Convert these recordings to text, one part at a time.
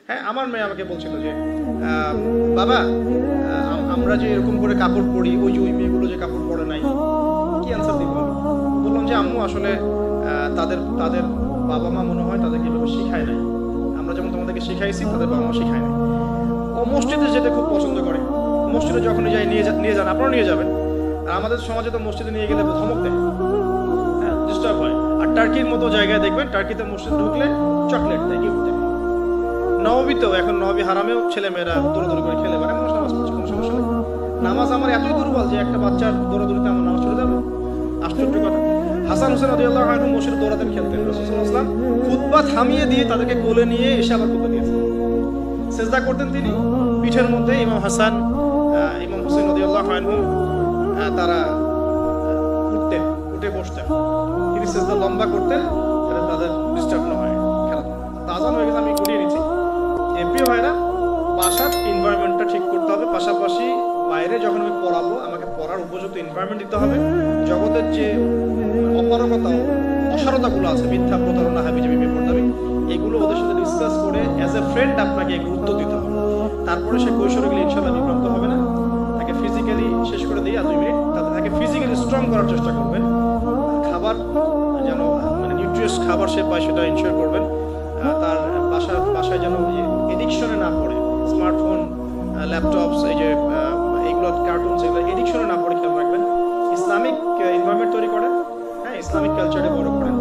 হ্যাঁ, আমার মেয়ে আমাকে বলছিল যে বাবা, আমরা যে এরকম করে কাপড় পরি, ওই যে ওই মেয়েগুলো যে কাপড় পরে নাই, কি অ্যান্সার দিব? বললাম যে আম্মু আসলে তাদের তাদের বাবা মা মনে হয় তাদেরকে এভাবে শিখায় নাই, আমরা যেমন তোমাদেরকে শিখাইছি তাদের বাবা মা শিখায় নাই। ও মসজিদে যেতে খুব পছন্দ করে, মসজিদে যখনই যাই নিয়ে যান, আপনারাও নিয়ে যাবেন। আর আমাদের সমাজে তো মসজিদে নিয়ে গেলে ধমক দেয়, হ্যাঁ, ডিস্টার্ব হয়। আর টার্কির মতো জায়গায় দেখবেন, টার্কিতে মসজিদ ঢুকলে চকলেট দেয়, গিফট দেয়। নববীতেও, এখন নবী হারামেও ছেলেমেয়েরা দৌড়াদৌড়ি করে খেলে বেড়ায়, মানুষ নামাজ পড়ছে, কোনো সমস্যা নেই। নামাজ আমার এতই দুর্বল যে একটা বাচ্চার দৌড়াদৌড়িতে আমার নামাজ চলে যাবে, আশ্চর্য কথা। হাসান হোসেন রাদিয়াল্লাহু আনহু মসজিদে দৌড়াতেন, খেলতেন। রাসূল সাল্লাল্লাহু আলাইহি ওয়াসাল্লাম খুতবা থামিয়ে দিয়ে তাদেরকে কোলে নিয়ে এসে আবার খুতবা দিয়েছেন। সেজদা করতেন তিনি, পিঠের মধ্যে ইমাম হাসান, ইমাম হোসেন রাদিয়াল্লাহু আনহু তারা উঠতেন, উঠে বসতেন, তিনি সেজদা লম্বা করতেন যাতে তাদের ডিস্টার্ব না হয় খেলা। আজান হয়ে গেছে, আমি ঘুরিয়ে নিচ্ছি। প্রিয় ভাইরা, বাসার এনভায়রনমেন্টটা ঠিক করতে হবে, পাশাপাশি বাইরে যখন আমি পড়াবো আমাকে পড়ার উপযুক্ত এনভায়রনমেন্ট দিতে হবে। জগতের যে অপারগতা, অসারতাগুলো আছে, মিথ্যা, প্রতারণা, হাবিজাবি, বেপরদাবি, এগুলো ওদের সাথে ডিসকাস করে অ্যাজ এ ফ্রেন্ড আপনাকে গুরুত্ব দিতে হবে। তারপরে সে কৈশোরে গেলে ইনশাআল্লাহ বিভ্রান্ত হবে না। তাকে ফিজিক্যালি শেষ করে দিয়ে 2 মিনিট তাকে ফিজিক্যালি স্ট্রং করার চেষ্টা করবেন। খাবার যেন মানে নিউট্রিয়াস খাবার সে পায় সেটা ইনশিওর করবেন। তার বাসায় যেন এডিকশনে না পড়ে, স্মার্টফোন, ল্যাপটপস, এই যে এইগুলো কার্টুনস, এগুলো এডিকশনে না পড়ে খেয়াল রাখবেন। ইসলামিক এনভায়রনমেন্ট তৈরি করেন, হ্যাঁ, ইসলামিক কালচারে বড় করেন।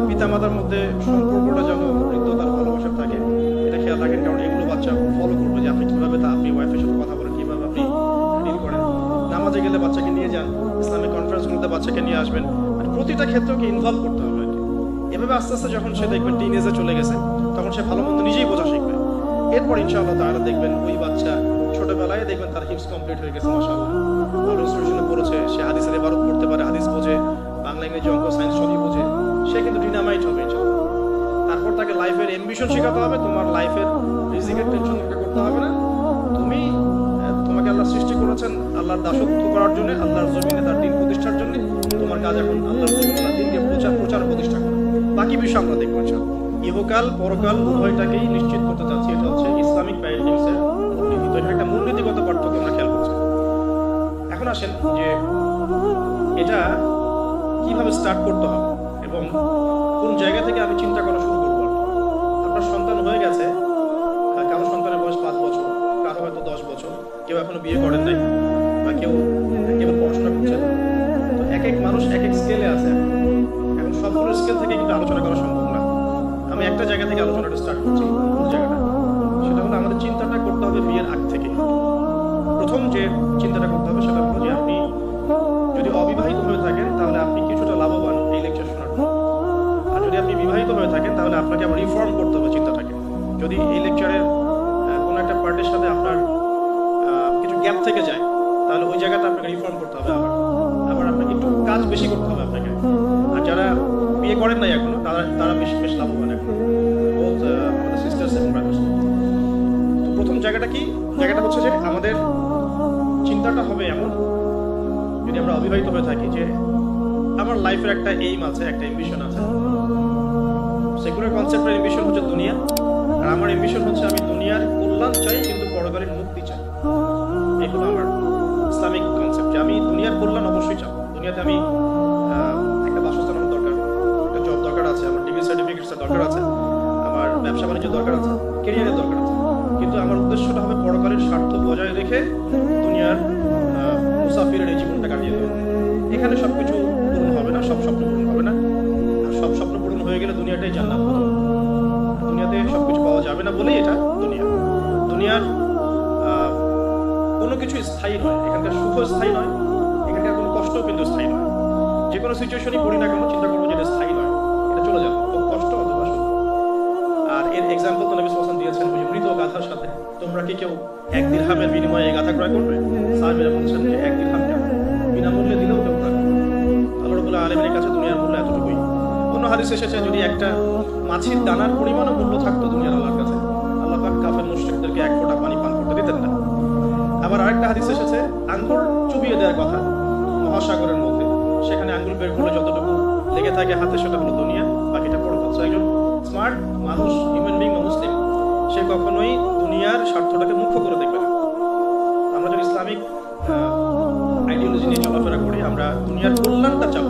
পিতামাতার মধ্যে সম্পর্কটা যেন হৃদ্যতার ভালোবাসা থাকে, এটা খেয়াল রাখেন। কারণ এগুলো বাচ্চা ফলো করবে যে আপনি কীভাবে আপনি ওয়াইফের সাথে কথা বলেন, কীভাবে আপনি ডিল করেন। নামাজে গেলে বাচ্চাকে নিয়ে যান, ইসলামিক কনফারেন্সগুলোতে বাচ্চাকে নিয়ে আসবেন। প্রতিটা ক্ষেত্রে ওকে ইনভলভ করতে হবে আর কি। এভাবে আস্তে আস্তে যখন সে দেখবেন টিনেজে চলে গেছে, তখন সে ভালো মন্দ নিজেই বোঝা শিখবে। এরপর ইনশাআল্লাহ তাআলা দেখবেন ওই বাচ্চা ছোটবেলায় দেখবেন তার হিফজ কমপ্লিট হয়ে গেছে, মাশাআল্লাহ, ভালো ইনস্টিটিউশনে পড়েছে, সে হাদিসের ইবারত পড়তে পারে, হাদিস বোঝে, বাংলা, ইংরেজি, অঙ্ক, সায়েন্স সবই বোঝে, সে কিন্তু ডিনামাইট হবে ইনশাআল্লাহ। তারপর তাকে লাইফের অ্যাম্বিশন শেখাতে হবে। তোমার লাইফের রিজিকের টেনশন করতে হবে না। তোমাকে আল্লাহ সৃষ্টি করেছেন আল্লাহর দাসত্ব করার জন্য, আল্লাহর জমিনে তার দিন প্রতিষ্ঠার জন্য। তোমার কাজ এখন আল্লাহর জমিনে তার দিনকে প্রচার প্রতিষ্ঠা করা। বাকি বিষয় আমরা দেখবো ইনশাআল্লাহ। ইহকাল পরকাল উভয়টাকেই নিশ্চিত করতে চাচ্ছি, এটা হচ্ছে ইসলামিক প্যারাডিগমের মূলনীতি। তো এটা একটা মূলনীতিগত পার্থক্য আমরা খেয়াল করছি। এখন আসেন যে এটা কিভাবে স্টার্ট করতে হবে এবং কোন জায়গা থেকে আমি চিন্তা করা শুরু করবো। আপনার সন্তান হয়ে গেছে, কারো সন্তানের বয়স 5 বছর, কারো হয়তো 10 বছর, কেউ এখনো বিয়ে করেন নাই, বা কেউ পড়াশোনা করছেন। তো এক এক মানুষ এক এক স্কেলে আছে। এখন সবগুলো স্কেল থেকে কিন্তু আলোচনা করা সম্ভব না। আমি একটা জায়গা থেকে আলোচনাটা স্টার্ট করছি। কোন জায়গাটা? সেটা হলো আমাদের চিন্তাটা করতে হবে বিয়ের আগ থেকে। প্রথম যে চিন্তাটা করতে হবে সেটা হলো যে আপনি যদি অবিবাহিত হয়ে থাকেন তাহলে আপনি কিছুটা লাভবান এই লেকচার শোনার পর। আর যদি আপনি বিবাহিত হয়ে থাকেন তাহলে আপনাকে আবার রিফর্ম করতে হবে চিন্তাটাকে। যদি এই লেকচারের কোনো একটা পার্টের সাথে আপনার কিছু গ্যাপ থেকে যায় তাহলে ওই জায়গাটা আপনাকে রিফর্ম করতে হবে, আবার আপনাকে একটু কাজ বেশি করতে হবে আপনাকে। আর যারা বিয়ে করেন নাই এখনো তারা বেশ লাভবান এখন, বোথ আমাদের সিস্টার্স এবং ব্রাদার্স। তো প্রথম জায়গাটা কি? জায়গাটা হচ্ছে যে আমাদের চিন্তাটা হবে এমন, যদি আমরা অবিবাহিত হয়ে থাকি, যে আমার লাইফের একটা এইম আছে, একটা এম্বিশন আছে। সেকুলার কনসেপ্টের এম্বিশন হচ্ছে দুনিয়া, আর আমার এম্বিশন হচ্ছে আমি দুনিয়ার কল্যাণ চাই কিন্তু পরকালের মুক্তি চাই। এগুলো আমার ইসলামিক কনসেপ্ট, যে আমি দুনিয়ার কল্যাণ অবশ্যই চাই। দুনিয়াতে আমি একটা বাসস্থান আমার দরকার, একটা জব দরকার আছে, আমার ডিগ্রি সার্টিফিকেটসের দরকার আছে, আমার ব্যবসা বাণিজ্য দরকার আছে, কেরিয়ারের দরকার আছে। কিন্তু আমার উদ্দেশ্যটা হবে পরকালের স্বার্থ বজায় রেখে দুনিয়ার মুসাফিরের এই জীবনটা কাটিয়ে দেবে। এখানে সবকিছু পূরণ হবে না, সব স্বপ্ন পূরণ হবে না। আর সব স্বপ্ন পূরণ হয়ে গেলে দুনিয়াটাই জান্নাত হতো। দুনিয়াতে সবকিছু পাওয়া যাবে না বলেই এটা দুনিয়ার কোনো কিছু স্থায়ী নয়। এখানকার সুখ স্থায়ী নয়, এখানকার কোনো কষ্টও কিন্তু স্থায়ী নয়। যে কোনো সিচুয়েশনই পড়ি না কেন চিন্তা করবো যে এটা স্থায়ী নয়, এটা চলে যাবে, খুব কষ্ট অথবা সুখ। আর এর এক্সাম্পল তো নবী সাল্লাল্লাহু আলাইহি ওয়াসাল্লাম দিয়েছেন ওই মৃত গাথার সাথে। তোমরা কি কেউ 1 দিরহামের বিনিময়ে এই গাথা ক্রয় করবে? সাহাবীরা বলছেন যে 1 দিরহাম কেন, বিনামূল্যে দিলেও কেউ ক্রয় করবে। আল্লাহ রাব্বুল আলামিনের কাছে দুনিয়ার মূল্য এতটুকুই। অন্য হাদিসে এসেছে যদি একটা মাছির দানার পরিমাণও মূল্য থাকতো দুনিয়ার আল্লাহর কাছে, আল্লাহ পাক কাফের মুশরিকদেরকে 1 ফোঁটা পানি পান করতে দিতেন না। আবার আরেকটা হাদিস এসেছে আঙ্গুর চুবিয়ে দেওয়ার কথা মহাসাগরের মধ্যে, সেখানে আঙ্গুর বের করলে যতটুকু লেগে থাকে হাতে সেটা হলো দুনিয়া, বাকিটা পড়ে। একজন স্মার্ট মানুষ, হিউম্যান বিং বা মুসলিম, সে কখনোই দুনিয়ার স্বার্থটাকে মুখ্য করে দেখবে না। আমরা যদি ইসলামিক আইডিওলজি নিয়ে চলাফেরা করি, আমরা দুনিয়ার কল্যাণটা চাবো।